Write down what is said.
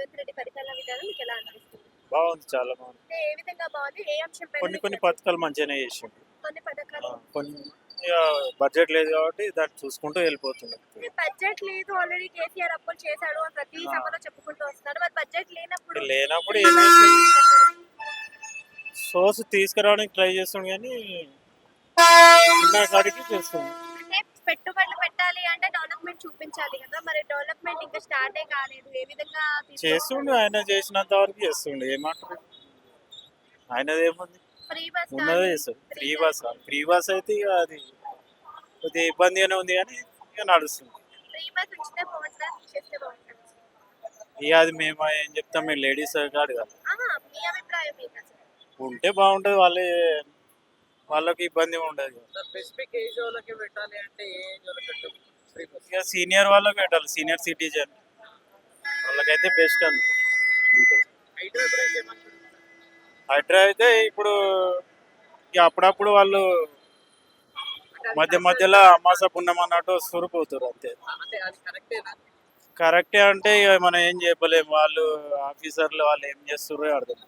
రేవంత్ రెడ్డి పరిపాలన విధానం మీకు ఎలా అనిపిస్తుంది? బాగుంది, చాలా బాగుంది. అంటే ఏ విధంగా బాగుంది? ఏ అంశం పైన కొన్ని మీకు కొన్ని నచ్చింది? పథకాలు మంచిగానే చేసిండు. కొన్ని పథకాలు కొన్ని ఇక బడ్జెట్ లేదు కాబట్టి దాన్ని చూసుకుంటూ వెళ్ళిపోతున్నాం. అంటే బడ్జెట్ లేదు, ఆల్రెడీ కేసీఆర్ అప్పులు చేశాడు అని ప్రతి ఆ. సభలో చెప్పుకుంటూ వస్తున్నారు. మరి బడ్జెట్ లేనప్పుడు లేనప్పుడు ఏం చేస్తుంది, సోర్స్ తీసుకురావడానికి ట్రై చేస్తుంది కానీ ఉన్న కాడికి చేస్తుంది. అంటే పెట్టుబడులు పెట్టాలి అంటే డెవలప్మెంట్ చూపించాలి కదా, మరి డెవలప్మెంట్ ఇంకా స్టార్టే కాలేదు. ఏ విధంగా చేస్తుండు, ఆయన చేసినంత వరకు చేస్తుండు. ఏమంటారు, ఆయనది ఏముంది, ఫ్రీ బస్ ఉన్నదే చేస్తాడు. ఫ్రీ బస్ అయితే ఇక అది కొద్దిగా ఇబ్బందిగానే ఉంది కానీ ఇక నడుస్తుంది. ఫ్రీ బస్ ఉంచితే బాగుంటుందా, తీసేస్తే బాగుంటుందా? ఇక అది మేము ఏం చెప్తాం, మేము లేడీస్ కాదు కదా, మీ అభిప్రాయం ఏంటి అసలు? ఉంటే బాగుంటుంది. వాళ్ళకి ఇబ్బంది ఉండదు. స్పెసిఫిక్ ఏజ్ వాళ్ళకి పెట్టాలి అంటే ఏ ఏజ్ వాళ్ళకి పెట్టాలి? Free bus. ఇక సీనియర్ వాళ్ళకి పెట్టాలి, సీనియర్ సిటిజన్ వాళ్ళకైతే బెస్ట్ అండి. హైడ్రా గురించి ఏమంటారు? హైడ్రా అయితే ఇప్పుడు ఇక అప్పుడప్పుడు వాళ్ళు మధ్య మధ్యలో అమాస పుణ్యం అన్నట్టు సూరిపోతారు అంతే. అంటే అది కరెక్టేనా? కరెక్టే అంటే ఇక మనం ఏం చెప్పలేము, వాళ్ళు ఆఫీసర్లు వాళ్ళు ఏం చేస్తారో అర్థం.